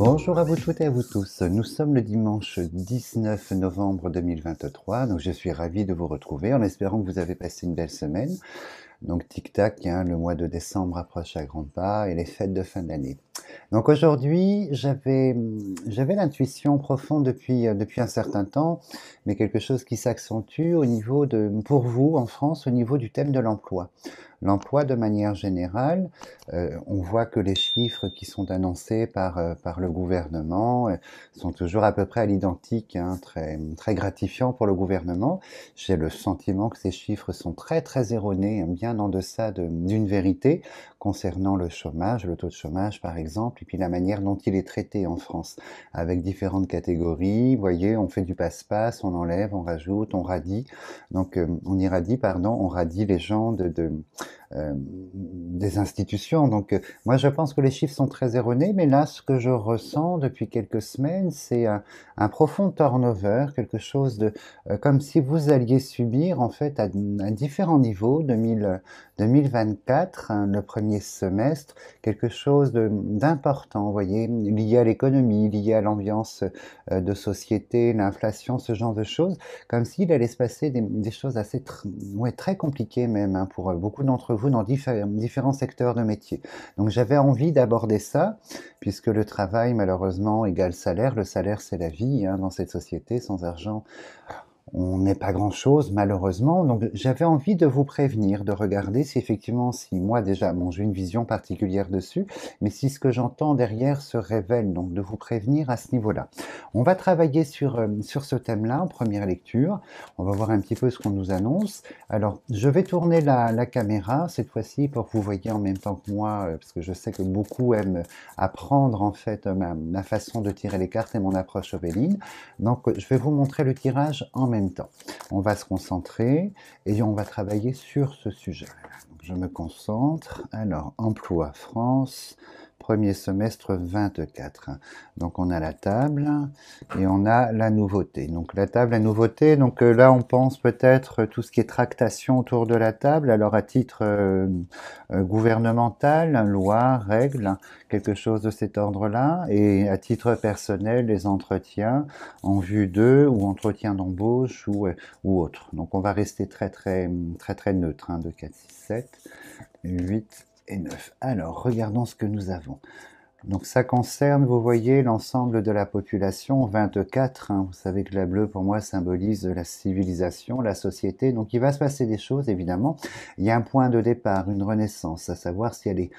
Bonjour à vous toutes et à vous tous. Nous sommes le dimanche 19 novembre 2023, donc je suis ravi de vous retrouver en espérant que vous avez passé une belle semaine. Donc tic-tac, hein, le mois de décembre approche à grands pas et les fêtes de fin d'année. Donc aujourd'hui, j'avais l'intuition profonde depuis un certain temps, mais quelque chose qui s'accentue au niveau pour vous en France, au niveau du thème de l'emploi. L'emploi de manière générale, on voit que les chiffres qui sont annoncés par le gouvernement sont toujours à peu près à l'identique, hein, très gratifiants pour le gouvernement. J'ai le sentiment que ces chiffres sont très erronés, hein, bien en deçà d'une vérité concernant le chômage, le taux de chômage par exemple, et puis la manière dont il est traité en France, avec différentes catégories. Vous voyez, on fait du passe-passe, on enlève, on rajoute, on radie. Donc on irradie, pardon, on radie les gens des institutions. Donc moi je pense que les chiffres sont très erronés, mais là ce que je ressens depuis quelques semaines, c'est un profond turnover, quelque chose de comme si vous alliez subir en fait à différents niveaux 2024, hein, le premier semestre, quelque chose d'important, vous voyez, lié à l'économie, lié à l'ambiance de société, l'inflation, ce genre de choses, comme s'il allait se passer des choses assez ouais, très compliquées même, hein, pour beaucoup d'entre vous dans différents secteurs de métier. Donc j'avais envie d'aborder ça, puisque le travail malheureusement égale salaire. Le salaire c'est la vie, hein, dans cette société. Sans argent on n'est pas grand-chose, malheureusement. Donc j'avais envie de vous prévenir, de regarder si effectivement, si moi déjà, bon, j'ai une vision particulière dessus, mais si ce que j'entends derrière se révèle, donc de vous prévenir à ce niveau-là. On va travailler sur ce thème-là en première lecture. On va voir un petit peu ce qu'on nous annonce. Alors, je vais tourner la caméra cette fois-ci pour que vous voyez en même temps que moi, parce que je sais que beaucoup aiment apprendre en fait ma façon de tirer les cartes et mon approche Ovéline. Donc, je vais vous montrer le tirage en même temps. On va se concentrer et on va travailler sur ce sujet. Donc, je me concentre. Alors, emploi France, premier semestre 24. Donc, on a la table et on a la nouveauté. Donc, la table, la nouveauté. Donc, là, on pense peut-être tout ce qui est tractation autour de la table. Alors, à titre gouvernemental, loi, règles, quelque chose de cet ordre-là. Et à titre personnel, les entretiens en vue d'eux ou entretien d'embauche ou autre. Donc on va rester très neutre, hein, 2, 4, 6, 7, 8 et 9. Alors regardons ce que nous avons. Donc ça concerne, vous voyez, l'ensemble de la population, 24, hein, vous savez que la bleue pour moi symbolise la civilisation, la société, donc il va se passer des choses évidemment. Il y a un point de départ, une renaissance, à savoir si elle est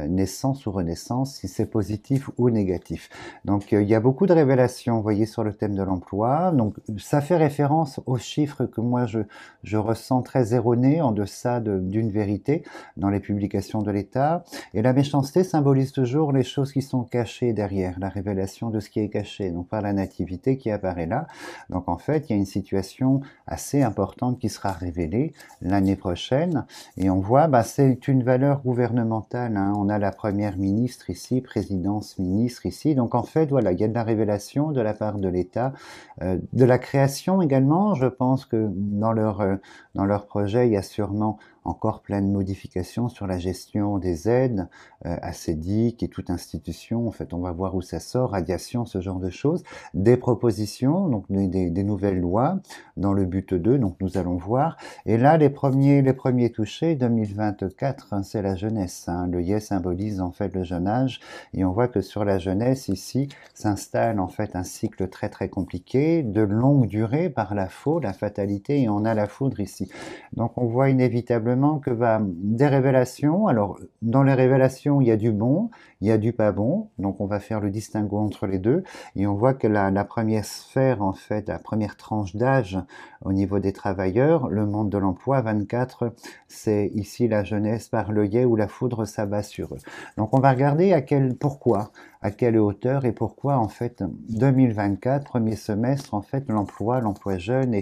naissance ou renaissance, si c'est positif ou négatif. Donc il y a beaucoup de révélations, vous voyez, sur le thème de l'emploi, donc ça fait référence aux chiffres que moi je ressens très erronés, en deçà d'une vérité dans les publications de l'État, et la méchanceté symbolise toujours les choses qui sont cachées derrière, la révélation de ce qui est caché, donc par la nativité qui apparaît là. Donc en fait, il y a une situation assez importante qui sera révélée l'année prochaine, et on voit, bah, c'est une valeur gouvernementale, hein. On a la première ministre ici, présidence ministre ici, donc en fait, voilà, il y a de la révélation de la part de l'État, de la création également. Je pense que dans leur projet, il y a sûrement encore plein de modifications sur la gestion des aides, ACEDIC et toute institution. En fait, on va voir où ça sort, radiation, ce genre de choses. Des propositions, donc des nouvelles lois dans le but 2, donc nous allons voir. Et là, les premiers touchés, 2024, hein, c'est la jeunesse, hein. Le YES symbolise en fait le jeune âge, et on voit que sur la jeunesse, ici, s'installe en fait un cycle très compliqué, de longue durée par la fatalité, et on a la foudre ici. Donc on voit inévitablement que des révélations. Alors dans les révélations, il y a du bon, il y a du pas bon, donc on va faire le distinguo entre les deux, et on voit que la première sphère, en fait, la première tranche d'âge au niveau des travailleurs, le monde de l'emploi, 24, c'est ici la jeunesse par l'œillet où la foudre s'abat sur eux. Donc on va regarder pourquoi, à quelle hauteur et pourquoi en fait 2024, premier semestre, en fait l'emploi jeune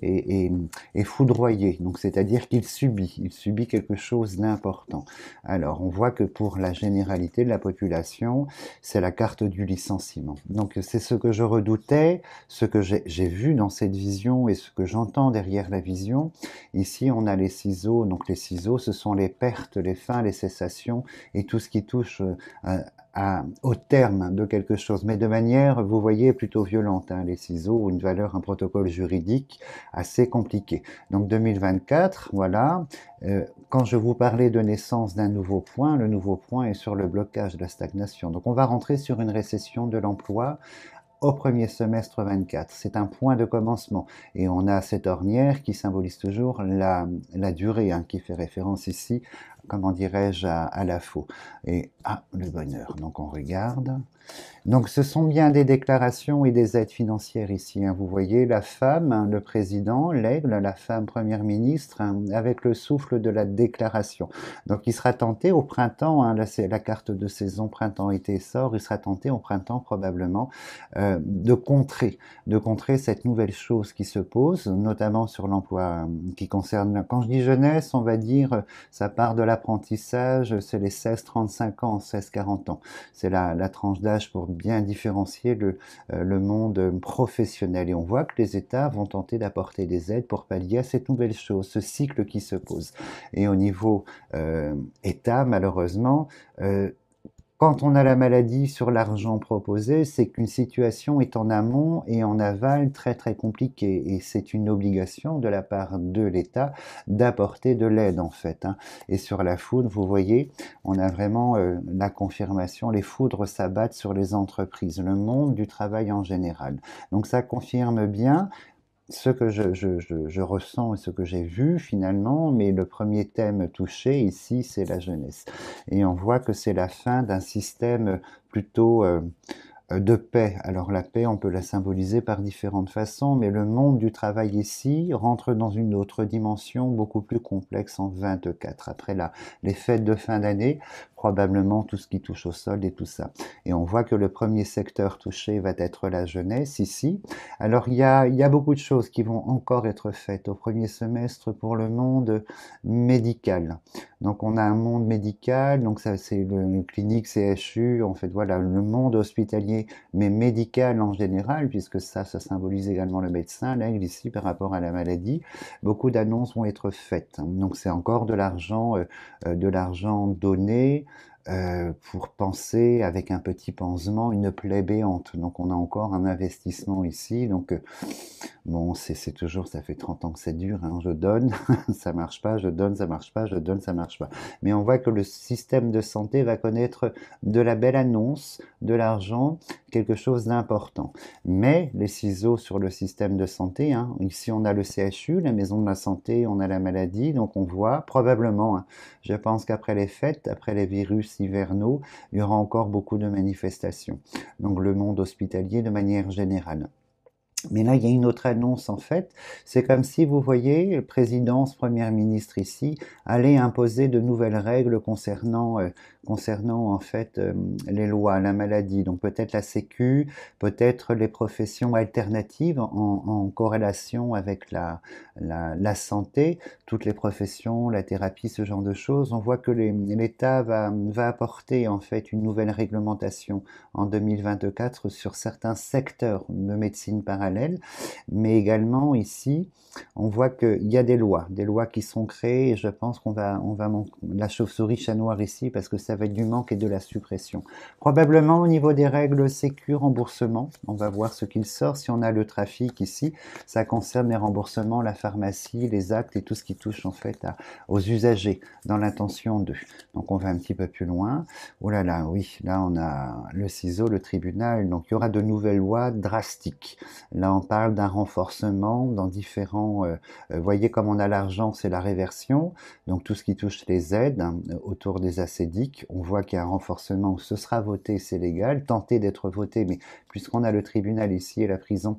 est foudroyé. Donc c'est-à-dire qu'il subit quelque chose d'important. Alors on voit que pour la généralité de la population, c'est la carte du licenciement. Donc c'est ce que je redoutais, ce que j'ai vu dans cette vision et ce que j'entends derrière la vision. Ici on a les ciseaux, donc les ciseaux ce sont les pertes, les fins, les cessations et tout ce qui touche au terme de quelque chose, mais de manière, vous voyez, plutôt violente, hein, les ciseaux ont une valeur, un protocole juridique assez compliqué. Donc 2024, voilà. Quand je vous parlais de naissance d'un nouveau point, le nouveau point est sur le blocage de la stagnation. Donc on va rentrer sur une récession de l'emploi au premier semestre 24. C'est un point de commencement. Et on a cette ornière qui symbolise toujours la durée, hein, qui fait référence ici, comment dirais-je, à la faux. Et le bonheur. Donc on regarde. Donc ce sont bien des déclarations et des aides financières ici, hein. Vous voyez la femme, hein, le président, l'aigle, la femme première ministre, hein, avec le souffle de la déclaration. Donc il sera tenté au printemps, hein, là c'est la carte de saison printemps-été sort, il sera tenté au printemps probablement de contrer cette nouvelle chose qui se pose, notamment sur l'emploi qui concerne, quand je dis jeunesse, on va dire, ça part de l'apprentissage, c'est les 16-35 ans, 16-40 ans. C'est la tranche d'âge pour bien différencier le monde professionnel. Et on voit que les États vont tenter d'apporter des aides pour pallier à cette nouvelle chose, ce cycle qui se pose. Et au niveau État, malheureusement, quand on a la maladie sur l'argent proposé, c'est qu'une situation est en amont et en aval très très compliquée. Et c'est une obligation de la part de l'État d'apporter de l'aide en fait, hein. Et sur la foudre, vous voyez, on a vraiment la confirmation. Les foudres s'abattent sur les entreprises, le monde du travail en général. Donc ça confirme bien ce que je ressens et ce que j'ai vu finalement, mais le premier thème touché ici, c'est la jeunesse. Et on voit que c'est la fin d'un système plutôt de paix. Alors la paix, on peut la symboliser par différentes façons, mais le monde du travail ici rentre dans une autre dimension beaucoup plus complexe en 24. Après les fêtes de fin d'année, probablement tout ce qui touche au sol et tout ça. Et on voit que le premier secteur touché va être la jeunesse ici. Alors il y a beaucoup de choses qui vont encore être faites au premier semestre pour le monde médical. Donc on a un monde médical, donc ça c'est le clinique CHU, en fait voilà, le monde hospitalier, mais médical en général, puisque ça symbolise également le médecin, l'aigle ici par rapport à la maladie. Beaucoup d'annonces vont être faites. Donc c'est encore de l'argent donné pour penser avec un petit pansement une plaie béante. Donc on a encore un investissement ici. Donc bon, c'est toujours, ça fait 30 ans que ça dure, hein. Je donne, ça marche pas, je donne, ça marche pas, je donne, ça marche pas. Mais on voit que le système de santé va connaître de la belle annonce, de l'argent, quelque chose d'important. Mais les ciseaux sur le système de santé, hein, ici on a le CHU, la maison de la santé, on a la maladie, donc on voit probablement, hein, je pense qu'après les fêtes, après les virus hivernaux, il y aura encore beaucoup de manifestations. Donc le monde hospitalier de manière générale. Mais là, il y a une autre annonce en fait. C'est comme si, vous voyez, présidence, première ministre ici, allait imposer de nouvelles règles concernant en fait les lois, la maladie. Donc peut-être la Sécu, peut-être les professions alternatives en corrélation avec la santé, toutes les professions, la thérapie, ce genre de choses. On voit que l'État va apporter en fait une nouvelle réglementation en 2024 sur certains secteurs de médecine parallèle. Mais également ici, on voit qu'il y a des lois qui sont créées et je pense qu'on va la chauve-souris chat noir ici parce que ça va être du manque et de la suppression. Probablement au niveau des règles sécu remboursement, on va voir ce qu'il sort. Si on a le trafic ici, ça concerne les remboursements, la pharmacie, les actes et tout ce qui touche en fait aux usagers dans l'intention d'eux. Donc on va un petit peu plus loin. Oh là là, oui, là on a le ciseau, le tribunal, donc il y aura de nouvelles lois drastiques. Là on parle d'un renforcement dans différents voyez comme on a l'argent, c'est la réversion, donc tout ce qui touche les aides hein, autour des assédiques, on voit qu'il y a un renforcement, ce sera voté, c'est légal, tenter d'être voté, mais puisqu'on a le tribunal ici et la prison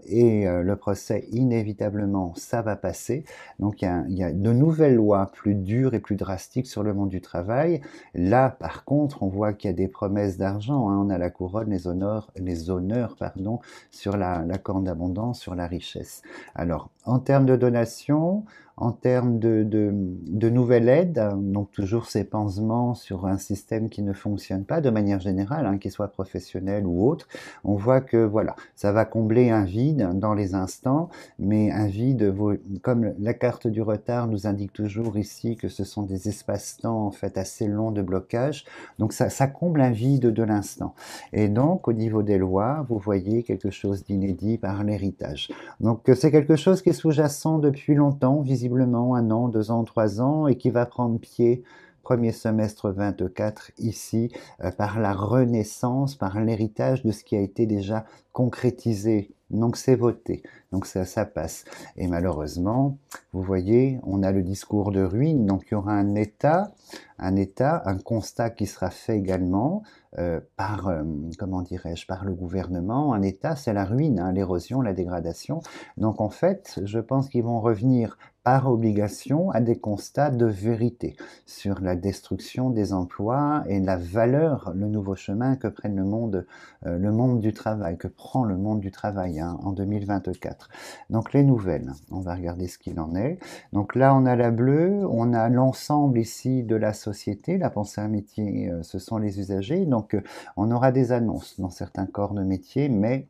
et le procès, inévitablement, ça va passer. Donc il y a de nouvelles lois plus dures et plus drastiques sur le monde du travail. Là, par contre, on voit qu'il y a des promesses d'argent, hein, on a la couronne, les honneurs sur la corne d'abondance, sur la richesse. Alors, en termes de donation, En termes de nouvelle aide, donc toujours ces pansements sur un système qui ne fonctionne pas de manière générale, hein, qu'il soit professionnel ou autre, on voit que voilà, ça va combler un vide dans les instants, mais un vide, comme la carte du retard nous indique toujours ici que ce sont des espaces-temps en fait assez longs de blocage, donc ça comble un vide de l'instant. Et donc au niveau des lois, vous voyez quelque chose d'inédit par l'héritage. Donc c'est quelque chose qui est sous-jacent depuis longtemps, visiblement 1 an, 2 ans, 3 ans, et qui va prendre pied premier semestre 24 ici, par la renaissance, par l'héritage de ce qui a été déjà concrétisé. Donc c'est voté, donc ça passe. Et malheureusement, vous voyez, on a le discours de ruine, donc il y aura un constat qui sera fait également par, comment dirais-je, par le gouvernement. Un État, c'est la ruine, hein, l'érosion, la dégradation. Donc en fait, je pense qu'ils vont revenir par obligation à des constats de vérité sur la destruction des emplois et la valeur, le nouveau chemin que prenne le monde du travail, que prend le monde du travail, hein, en 2024. Donc les nouvelles, on va regarder ce qu'il en est. Donc là, on a la bleue, on a l'ensemble ici de la société, la pensée à métier, ce sont les usagers. Donc on aura des annonces dans certains corps de métier, mais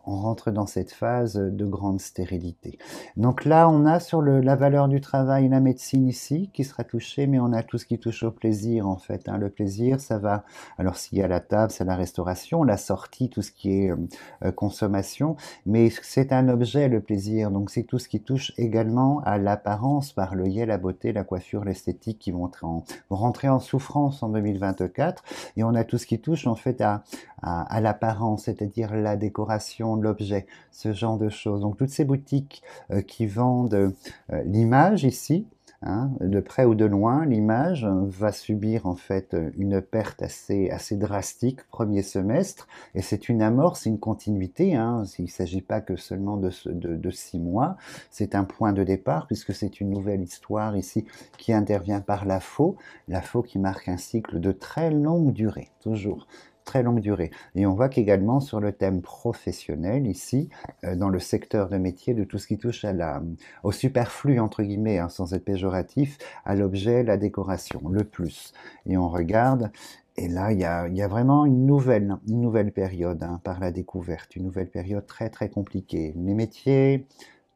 on rentre dans cette phase de grande stérilité. Donc là, on a sur la valeur du travail la médecine ici qui sera touchée, mais on a tout ce qui touche au plaisir en fait, hein. Le plaisir, ça va, alors s'il y a la table, c'est la restauration, la sortie, tout ce qui est consommation, mais c'est un objet le plaisir, donc c'est tout ce qui touche également à l'apparence par l'œillet, la beauté, la coiffure, l'esthétique qui vont rentrer en souffrance en 2024, et on a tout ce qui touche en fait à l'apparence, c'est-à-dire la décoration, l'objet, ce genre de choses. Donc toutes ces boutiques qui vendent l'image ici, hein, de près ou de loin, l'image va subir en fait une perte assez drastique premier semestre, et c'est une amorce, une continuité, hein. Il ne s'agit pas que seulement de 6 mois, c'est un point de départ puisque c'est une nouvelle histoire ici qui intervient par la faux qui marque un cycle de très longue durée, toujours très longue durée. Et on voit qu'également sur le thème professionnel, ici, dans le secteur de métier, de tout ce qui touche au superflu, entre guillemets, hein, sans être péjoratif, à l'objet, la décoration, le plus. Et on regarde, et là, il y a vraiment une nouvelle période, hein, par la découverte, une nouvelle période très très compliquée. Les métiers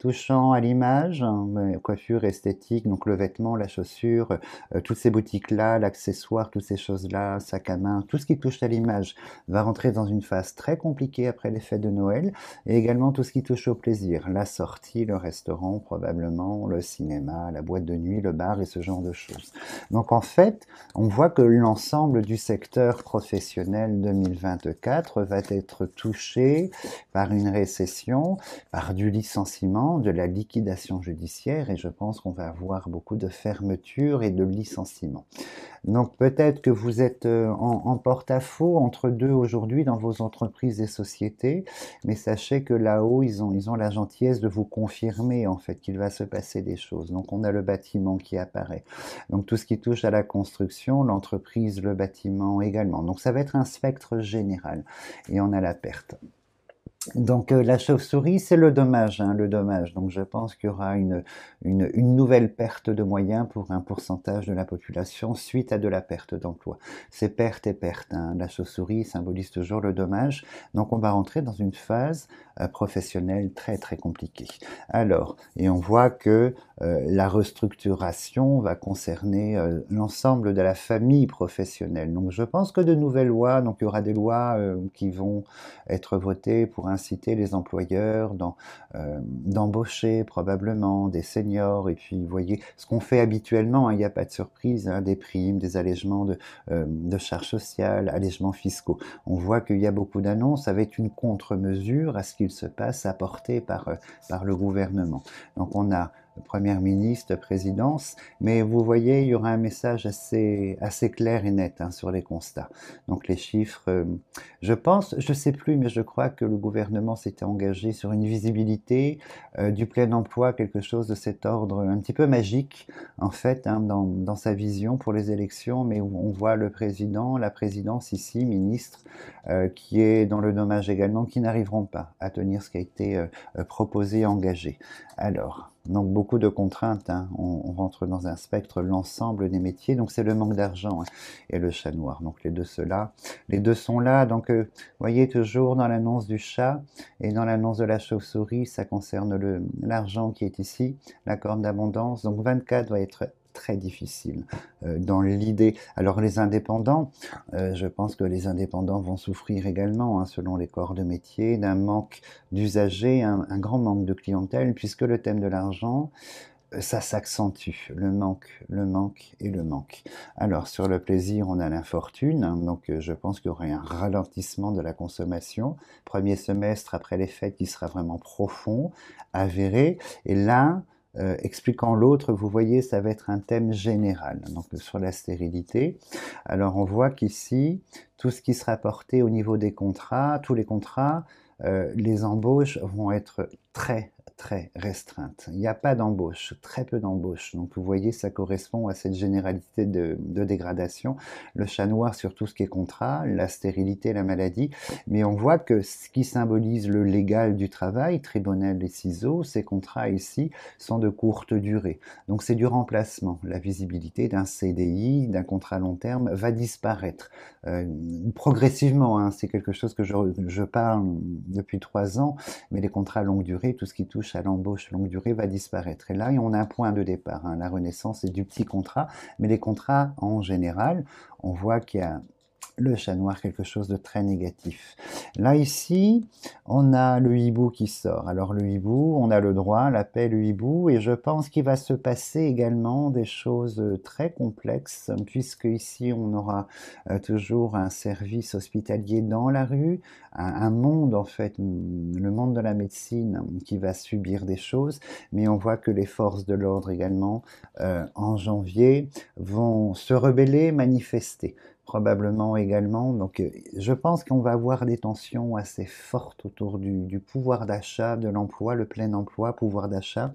touchant à l'image, hein, coiffure, esthétique, donc le vêtement, la chaussure, toutes ces boutiques-là, l'accessoire, toutes ces choses-là, sac à main, tout ce qui touche à l'image va rentrer dans une phase très compliquée après les fêtes de Noël, et également tout ce qui touche au plaisir, la sortie, le restaurant probablement, le cinéma, la boîte de nuit, le bar et ce genre de choses. Donc en fait, on voit que l'ensemble du secteur professionnel 2024 va être touché par une récession, par du licenciement, de la liquidation judiciaire, et je pense qu'on va avoir beaucoup de fermetures et de licenciements. Donc peut-être que vous êtes en porte-à-faux entre deux aujourd'hui dans vos entreprises et sociétés, mais sachez que là-haut, ils ont la gentillesse de vous confirmer en fait qu'il va se passer des choses. Donc on a le bâtiment qui apparaît. Donc tout ce qui touche à la construction, l'entreprise, le bâtiment également. Donc ça va être un spectre général. Et on a la perte. Donc la chauve-souris, c'est le dommage, hein, le dommage. Donc je pense qu'il y aura une nouvelle perte de moyens pour un pourcentage de la population suite à de la perte d'emploi. C'est perte et perte, hein. La chauve-souris symbolise toujours le dommage. Donc on va rentrer dans une phase professionnelle très très compliquée. Alors, et on voit que la restructuration va concerner l'ensemble de la famille professionnelle. Donc je pense que de nouvelles lois, donc il y aura des lois qui vont être votées pour inciter les employeurs d'embaucher probablement des seniors, et puis vous voyez ce qu'on fait habituellement, hein, il n'y a pas de surprise, hein, des primes, des allègements de charges sociales, allègements fiscaux. On voit qu'il y a beaucoup d'annonces avec une contre-mesure à ce qu'il se passe apporté par le gouvernement. Donc on a Première ministre, présidence, mais vous voyez, il y aura un message assez clair et net, hein, sur les constats. Donc les chiffres, je pense, je sais plus, mais je crois que le gouvernement s'était engagé sur une visibilité du plein emploi, quelque chose de cet ordre un petit peu magique, en fait, hein, dans sa vision pour les élections, mais où on voit le président, la présidence ici, ministre, qui est dans le dommage également, qui n'arriveront pas à tenir ce qui a été proposé et engagé. Alors, Donc beaucoup de contraintes, hein. On rentre dans un spectre, l'ensemble des métiers, donc c'est le manque d'argent, hein, et le chat noir. Donc les deux, ceux-là, les deux sont là. Donc voyez toujours dans l'annonce du chat et dans l'annonce de la chauve-souris, ça concerne l'argent qui est ici, la corne d'abondance. Donc 24 va être très difficile dans l'idée. Alors les indépendants, je pense que les indépendants vont souffrir également, hein, selon les corps de métier, d'un manque d'usagers, un grand manque de clientèle, puisque le thème de l'argent, ça s'accentue, le manque et le manque. Alors sur le plaisir, on a l'infortune, hein, donc je pense qu'il y aurait un ralentissement de la consommation. Premier semestre après les fêtes qui sera vraiment profond, avéré, et là, expliquant l'autre, vous voyez, ça va être un thème général, donc sur la stérilité. Alors on voit qu'ici, tout ce qui sera porté au niveau des contrats, tous les contrats, les embauches vont être très restreintes. Il n'y a pas d'embauche, très peu d'embauches. Donc vous voyez, ça correspond à cette généralité de dégradation. Le chat noir sur tout ce qui est contrat, la stérilité, la maladie. Mais on voit que ce qui symbolise le légal du travail, tribunal et ciseaux, ces contrats ici sont de courte durée. Donc c'est du remplacement. La visibilité d'un CDI, d'un contrat long terme, va disparaître. Progressivement, hein, c'est quelque chose que je parle depuis 3 ans, mais les contrats longue durée, tout ce qui touche à l'embauche longue durée va disparaître. Et là, on a un point de départ, hein. La renaissance est du petit contrat, mais les contrats en général, on voit qu'il y a le chat noir, quelque chose de très négatif. Là, ici, on a le hibou qui sort. Alors, le hibou, on a le droit, la paix, le hibou, et je pense qu'il va se passer également des choses très complexes, puisque ici, on aura toujours un service hospitalier dans la rue, un monde, en fait, le monde de la médecine qui va subir des choses, mais on voit que les forces de l'ordre également, en janvier, vont se rebeller, manifester probablement également. Donc, je pense qu'on va avoir des tensions assez fortes autour du pouvoir d'achat, de l'emploi, le plein emploi, pouvoir d'achat.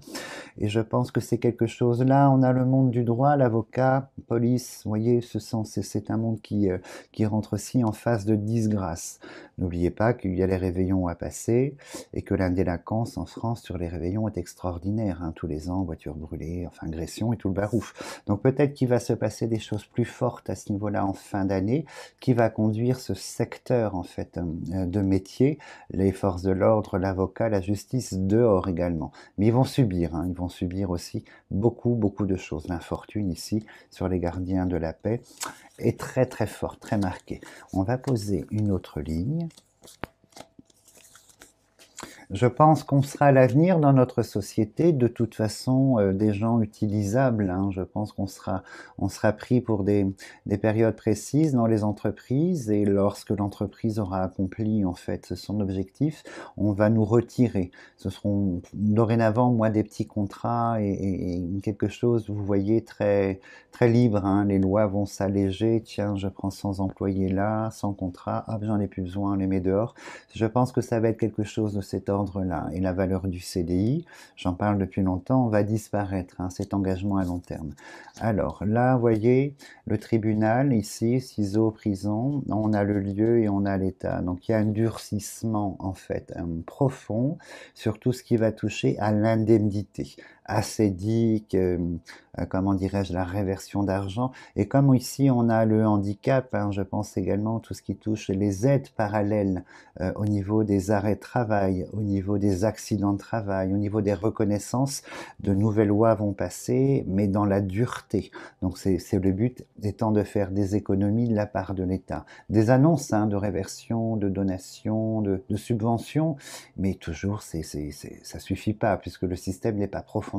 Et je pense que c'est quelque chose. Là, on a le monde du droit, l'avocat, police. Vous voyez, c'est un monde qui rentre aussi en phase de disgrâce. N'oubliez pas qu'il y a les réveillons à passer et que la délinquance en France sur les réveillons est extraordinaire, hein. Tous les ans, voitures brûlées, enfin agressions et tout le barouf. Donc peut-être qu'il va se passer des choses plus fortes à ce niveau-là en fin d'année, qui va conduire ce secteur en fait de métier, les forces de l'ordre, l'avocat, la justice, dehors également. Mais ils vont subir, hein, ils vont subir aussi beaucoup de choses. L'infortune ici sur les gardiens de la paix est très fort, très marquée. On va poser une autre ligne. Je pense qu'on sera à l'avenir dans notre société, de toute façon, des gens utilisables, hein. Je pense qu'on sera pris pour des périodes précises dans les entreprises, et lorsque l'entreprise aura accompli en fait son objectif, on va nous retirer. Ce seront dorénavant, moi, des petits contrats et quelque chose, vous voyez, très libre, hein. Les lois vont s'alléger. Tiens, je prends 100 employés là, sans contrat, hop, j'en ai plus besoin, on les met dehors. Je pense que ça va être quelque chose de cet ordre-là. Et la valeur du CDI, j'en parle depuis longtemps, va disparaître, hein, cet engagement à long terme. Alors là, vous voyez, le tribunal, ici, ciseaux, prison, on a le lieu et on a l'État. Donc il y a un durcissement, en fait, profond sur tout ce qui va toucher à l'indemnité ascédique, comment dirais-je, la réversion d'argent. Et comme ici on a le handicap, hein, je pense également tout ce qui touche les aides parallèles au niveau des arrêts de travail, au niveau des accidents de travail, au niveau des reconnaissances, de nouvelles lois vont passer, mais dans la dureté. Donc c'est le but étant de faire des économies de la part de l'État. Des annonces, hein, de réversion, de donation, de subventions, mais toujours ça suffit pas, puisque le système n'est pas profondément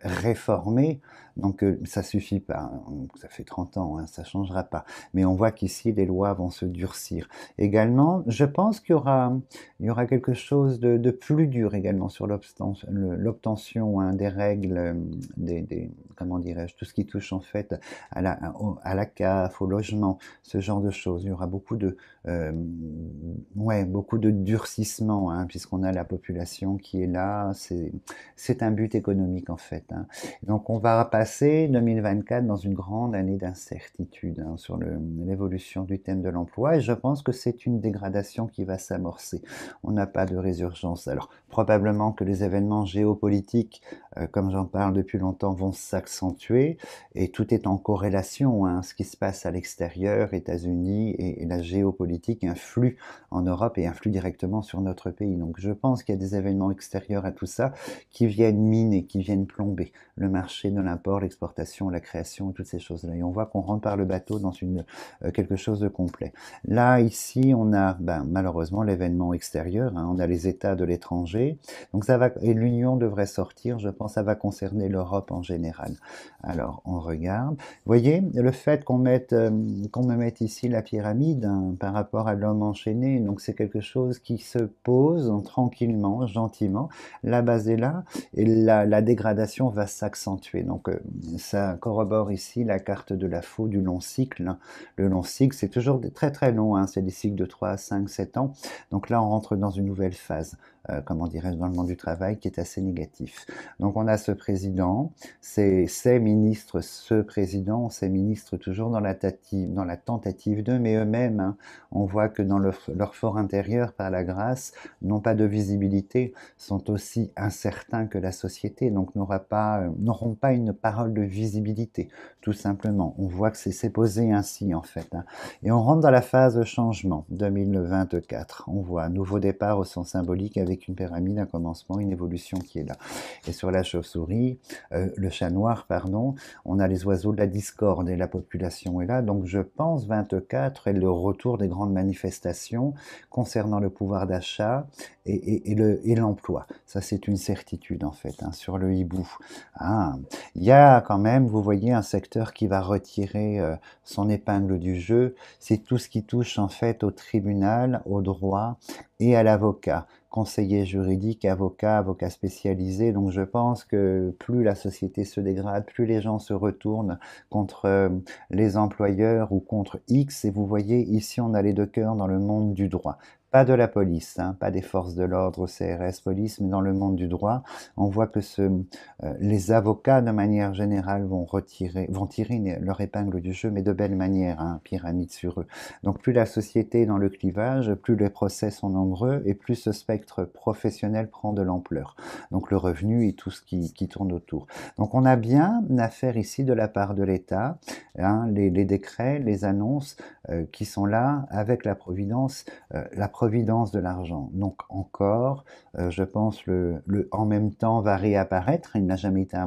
réformé. Donc ça suffit pas, ça fait 30 ans, hein, ça changera pas. Mais on voit qu'ici les lois vont se durcir. Également, je pense qu'il y aura quelque chose de plus dur également sur l'obtention, hein, des règles, comment dirais-je, tout ce qui touche en fait à la CAF, au logement, ce genre de choses. Il y aura beaucoup beaucoup de durcissement, hein, puisqu'on a la population qui est là. C'est un but est économique en fait. Hein. Donc on va passer 2024 dans une grande année d'incertitude hein, sur l'évolution du thème de l'emploi et je pense que c'est une dégradation qui va s'amorcer. On n'a pas de résurgence. Alors probablement que les événements géopolitiques, comme j'en parle depuis longtemps, vont s'accentuer et tout est en corrélation. Hein. Ce qui se passe à l'extérieur, États-Unis et la géopolitique influent en Europe et influent directement sur notre pays. Donc je pense qu'il y a des événements extérieurs à tout ça qui viennent miner, qui viennent plomber le marché de l'import, l'exportation, la création, toutes ces choses-là. Et on voit qu'on rentre par le bateau dans quelque chose de complet. Là, ici, on a malheureusement l'événement extérieur, hein, on a les États de l'étranger, donc ça va, et l'Union devrait sortir, je pense, ça va concerner l'Europe en général. Alors, on regarde. Vous voyez, le fait qu'on me mette ici la pyramide hein, par rapport à l'homme enchaîné, donc c'est quelque chose qui se pose tranquillement, gentiment. La base est là et la dégradation va s'accentuer. Donc ça corrobore ici la carte de la faux du long cycle. Hein. Le long cycle, c'est toujours très très long, hein. C'est des cycles de 3, 5, 7 ans. Donc là, on rentre dans une nouvelle phase. Comment dirais-je, dans le monde du travail, qui est assez négatif. Donc on a ce président, ces ministres, ce président, ces ministres toujours dans la tentative d'eux, mais eux-mêmes, hein, on voit que dans leur fort intérieur, par la grâce, n'ont pas de visibilité, sont aussi incertains que la société, donc n'auront pas une parole de visibilité, tout simplement. On voit que c'est posé ainsi, en fait. Hein. Et on rentre dans la phase de changement, 2024. On voit un nouveau départ au sens symbolique avec une pyramide, un commencement, une évolution qui est là. Et sur la chauve-souris, le chat noir, pardon, on a les oiseaux de la discorde et la population est là. Donc je pense 24 est le retour des grandes manifestations concernant le pouvoir d'achat et l'emploi. Ça, c'est une certitude, en fait, hein, sur le hibou. Ah, il y a quand même, vous voyez, un secteur qui va retirer son épingle du jeu. C'est tout ce qui touche, en fait, au tribunal, au droit et à l'avocat. Conseiller juridique, avocat spécialisé. Donc je pense que plus la société se dégrade, plus les gens se retournent contre les employeurs ou contre X. Et vous voyez, ici, on a les deux cœurs dans le monde du droit. Pas de la police, hein, pas des forces de l'ordre, CRS, police, mais dans le monde du droit, on voit que les avocats, de manière générale, vont tirer leur épingle du jeu, mais de belle manière, hein, pyramide sur eux. Donc plus la société est dans le clivage, plus les procès sont nombreux et plus ce spectre professionnel prend de l'ampleur. Donc le revenu et tout ce qui tourne autour. Donc on a bien affaire ici de la part de l'État, hein, les décrets, les annonces qui sont là avec la providence de l'argent. Donc encore, je pense le en même temps va réapparaître, il n'a jamais été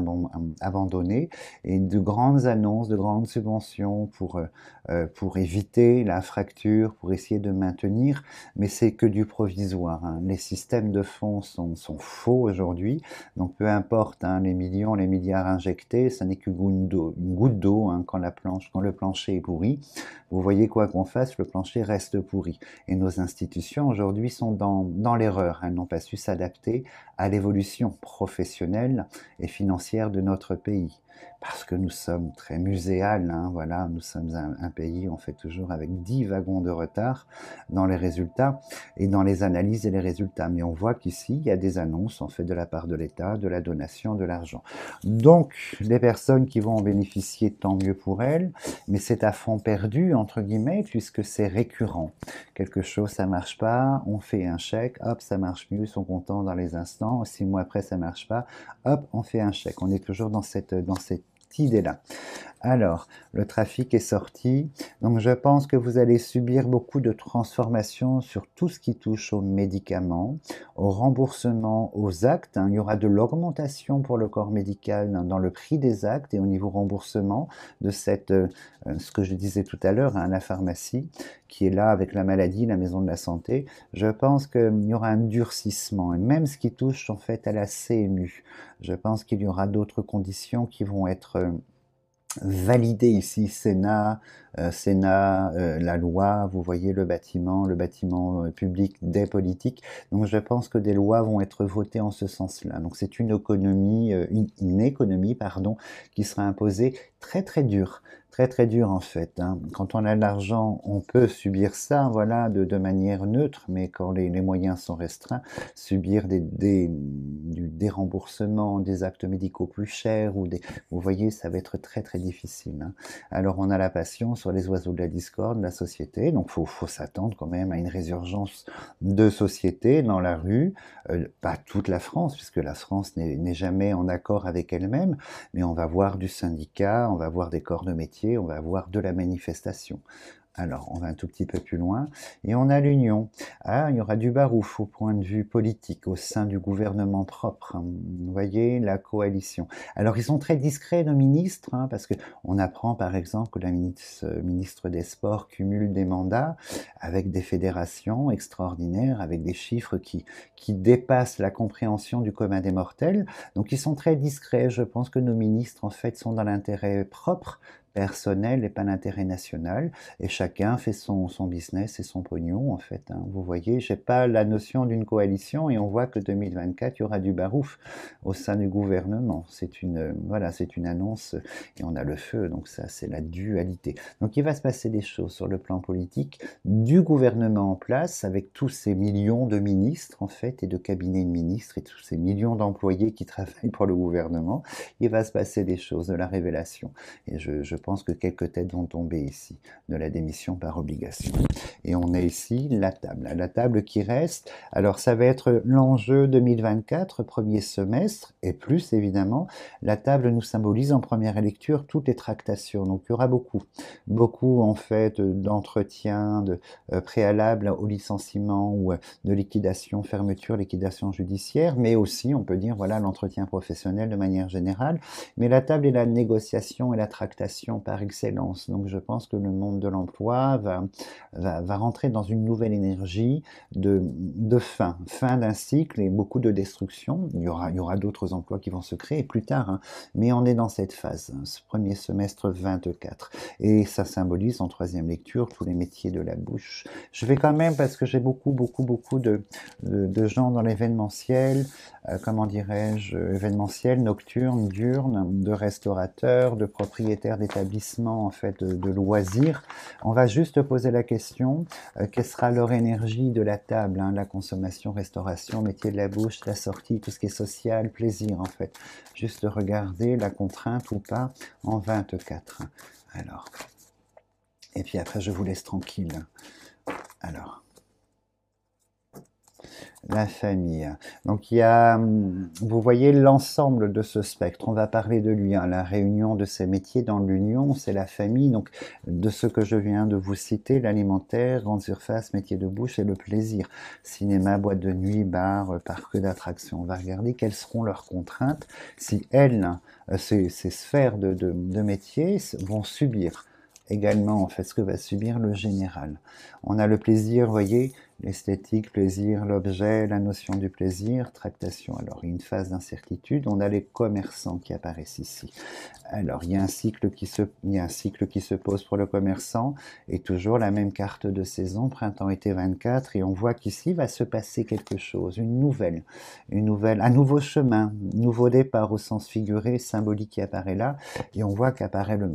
abandonné, et de grandes annonces, de grandes subventions pour éviter la fracture, pour essayer de maintenir, mais c'est que du provisoire. Hein. Les systèmes de fonds sont faux aujourd'hui, donc peu importe hein, les millions, les milliards injectés, ça n'est qu'une goutte d'eau hein, quand le plancher est pourri. Vous voyez quoi qu'on fasse, le plancher reste pourri. Et nos institutions aujourd'hui sont dans l'erreur. Elles n'ont pas su s'adapter à l'évolution professionnelle et financière de notre pays. Parce que nous sommes très muséales, hein, voilà, nous sommes un pays, on fait toujours avec 10 wagons de retard dans les résultats et dans les analyses et les résultats. Mais on voit qu'ici, il y a des annonces, on fait de la part de l'État, de la donation, de l'argent. Donc, les personnes qui vont en bénéficier, tant mieux pour elles, mais c'est à fond perdu, entre guillemets, puisque c'est récurrent. Quelque chose, ça marche pas, on fait un chèque, hop, ça marche mieux, ils sont contents dans les instants, 6 mois après, ça marche pas, hop, on fait un chèque. On est toujours dans cette idée-là. Alors, le trafic est sorti, donc je pense que vous allez subir beaucoup de transformations sur tout ce qui touche aux médicaments, au remboursement, aux actes. Hein. Il y aura de l'augmentation pour le corps médical dans le prix des actes et au niveau remboursement de ce que je disais tout à l'heure, hein, la pharmacie, qui est là avec la maladie, la maison de la santé. Je pense qu'il y aura un durcissement, et même ce qui touche en fait à la CMU. Je pense qu'il y aura d'autres conditions qui vont être validé ici, Sénat, la loi, vous voyez le bâtiment public des politiques. Donc je pense que des lois vont être votées en ce sens-là. Donc c'est une économie, pardon, qui sera imposée très très dure très très dur en fait, hein. Quand on a de l'argent, on peut subir ça, voilà, de manière neutre, mais quand les moyens sont restreints, subir des remboursements, des actes médicaux plus chers, vous voyez, ça va être très très difficile, hein. Alors on a la passion sur les oiseaux de la discorde, la société, donc faut s'attendre quand même à une résurgence de société dans la rue, pas toute la France, puisque la France n'est jamais en accord avec elle-même, mais on va voir du syndicat, on va voir des corps de métier, on va voir de la manifestation. Alors, on va un tout petit peu plus loin, et on a l'union. Ah, il y aura du barouf au point de vue politique, au sein du gouvernement propre, hein. Vous voyez, la coalition. Alors, ils sont très discrets, nos ministres, hein, parce que on apprend, par exemple, que la ministre des Sports cumule des mandats avec des fédérations extraordinaires, avec des chiffres qui dépassent la compréhension du commun des mortels. Donc, ils sont très discrets. Je pense que nos ministres, en fait, sont dans l'intérêt propre, personnel et pas l'intérêt national, et chacun fait son business et son pognon en fait, hein. Vous voyez, j'ai pas la notion d'une coalition, et on voit que 2024 il y aura du barouf au sein du gouvernement. C'est une voilà, c'est une annonce, et on a le feu, donc ça c'est la dualité. Donc il va se passer des choses sur le plan politique du gouvernement en place, avec tous ces millions de ministres en fait, et de cabinets de ministres, et tous ces millions d'employés qui travaillent pour le gouvernement. Il va se passer des choses, de la révélation, et je pense que quelques têtes vont tomber ici, de la démission par obligation. Et on a ici la table qui reste. Alors ça va être l'enjeu 2024, premier semestre, et plus évidemment, la table nous symbolise en première lecture toutes les tractations. Donc il y aura beaucoup en fait d'entretiens préalables au licenciement, ou de liquidation, fermeture, liquidation judiciaire, mais aussi on peut dire voilà l'entretien professionnel de manière générale. Mais la table est la négociation et la tractation par excellence. Donc je pense que le monde de l'emploi va rentrer dans une nouvelle énergie de fin d'un cycle, et beaucoup de destruction. Il y aura d'autres emplois qui vont se créer plus tard, hein, mais on est dans cette phase, hein, ce premier semestre 24. Et ça symbolise en troisième lecture tous les métiers de la bouche. Je vais quand même, parce que j'ai beaucoup de gens dans l'événementiel, comment dirais-je, événementiel, nocturne, diurne, de restaurateurs, de propriétaires d'établissements en fait de loisirs. On va juste poser la question, quelle sera leur énergie de la table, hein, la consommation, restauration, métier de la bouche, la sortie, tout ce qui est social, plaisir en fait. Juste regarder la contrainte ou pas en 24. Alors, et puis après je vous laisse tranquille. Alors, la famille. Donc il y a, vous voyez l'ensemble de ce spectre. On va parler de lui, hein, la réunion de ces métiers dans l'union, c'est la famille. Donc de ce que je viens de vous citer, l'alimentaire, grande surface, métier de bouche et le plaisir. Cinéma, boîte de nuit, bar, parc d'attractions. On va regarder quelles seront leurs contraintes si elles, ces sphères de métiers vont subir également en fait ce que va subir le général. On a le plaisir, vous voyez, l'esthétique, plaisir, l'objet, la notion du plaisir, tractation. Alors, il y a une phase d'incertitude. On a les commerçants qui apparaissent ici. Alors, il y a un cycle qui se pose pour le commerçant, et toujours la même carte de saison, printemps-été 24, et on voit qu'ici va se passer quelque chose, une nouvelle, un nouveau chemin, nouveau départ au sens figuré, symbolique qui apparaît là, et on voit qu'apparaît le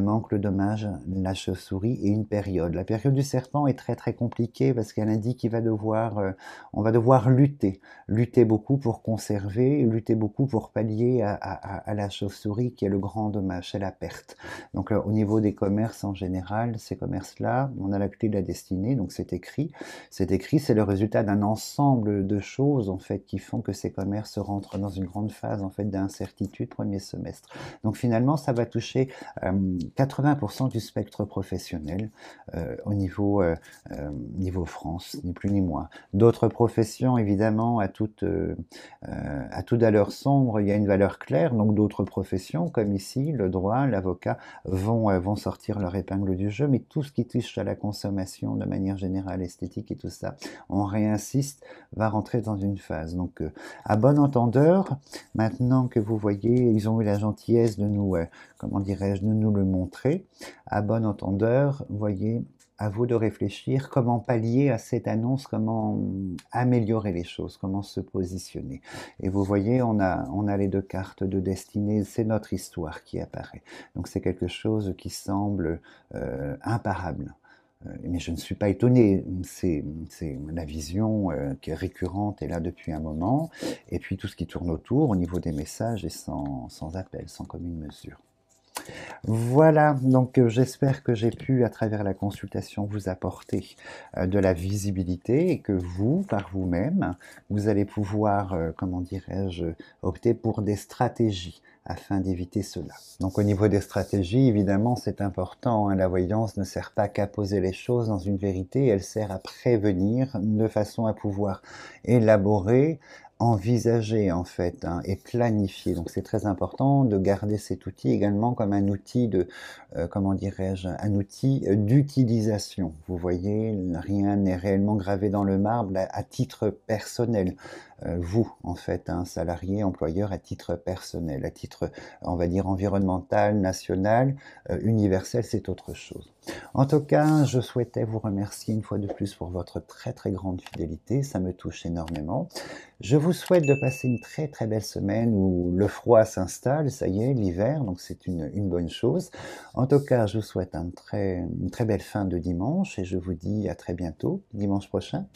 manque, le dommage, la chauve-souris et une période. La période du serpent est très très compliquée, parce qu'elle indique on va devoir lutter beaucoup pour conserver, lutter beaucoup pour pallier à la chauve-souris qui est le grand dommage, c'est la perte. Donc au niveau des commerces en général, ces commerces-là, on a la clé de la destinée, donc c'est écrit, c'est le résultat d'un ensemble de choses en fait qui font que ces commerces rentrent dans une grande phase en fait d'incertitude premier semestre. Donc finalement, ça va toucher 80% du spectre professionnel au niveau France, ni plus ni moins. D'autres professions, évidemment, à toute valeur sombre, il y a une valeur claire, donc d'autres professions, comme ici, le droit, l'avocat, vont sortir leur épingle du jeu, mais tout ce qui touche à la consommation de manière générale, esthétique et tout ça, on réinsiste, va rentrer dans une phase. Donc, à bon entendeur, maintenant que vous voyez, ils ont eu la gentillesse de nous, comment dirais-je, de nous le montrer, à bon entendeur, voyez, à vous de réfléchir comment pallier à cette annonce, comment améliorer les choses, comment se positionner. Et vous voyez, on a les deux cartes de destinée, c'est notre histoire qui apparaît. Donc c'est quelque chose qui semble imparable. Mais je ne suis pas étonné, c'est la vision qui est récurrente et là depuis un moment, et puis tout ce qui tourne autour au niveau des messages est sans appel, sans commune mesure. Voilà, donc j'espère que j'ai pu, à travers la consultation, vous apporter de la visibilité et que vous, par vous-même, vous allez pouvoir, comment dirais-je, opter pour des stratégies afin d'éviter cela. Donc au niveau des stratégies, évidemment, c'est important, hein, la voyance ne sert pas qu'à poser les choses dans une vérité, elle sert à prévenir de façon à pouvoir élaborer, envisager en fait, hein, et planifier. Donc c'est très important de garder cet outil également comme un outil de, comment dirais-je, un outil d'utilisation. Vous voyez, rien n'est réellement gravé dans le marbre à titre personnel. Vous, en fait, un salarié, employeur à titre personnel, à titre, on va dire, environnemental, national, universel, c'est autre chose. En tout cas, je souhaitais vous remercier une fois de plus pour votre très très grande fidélité, ça me touche énormément. Je vous souhaite de passer une très très belle semaine où le froid s'installe, ça y est, l'hiver, donc c'est une bonne chose. En tout cas, je vous souhaite une très belle fin de dimanche et je vous dis à très bientôt, dimanche prochain.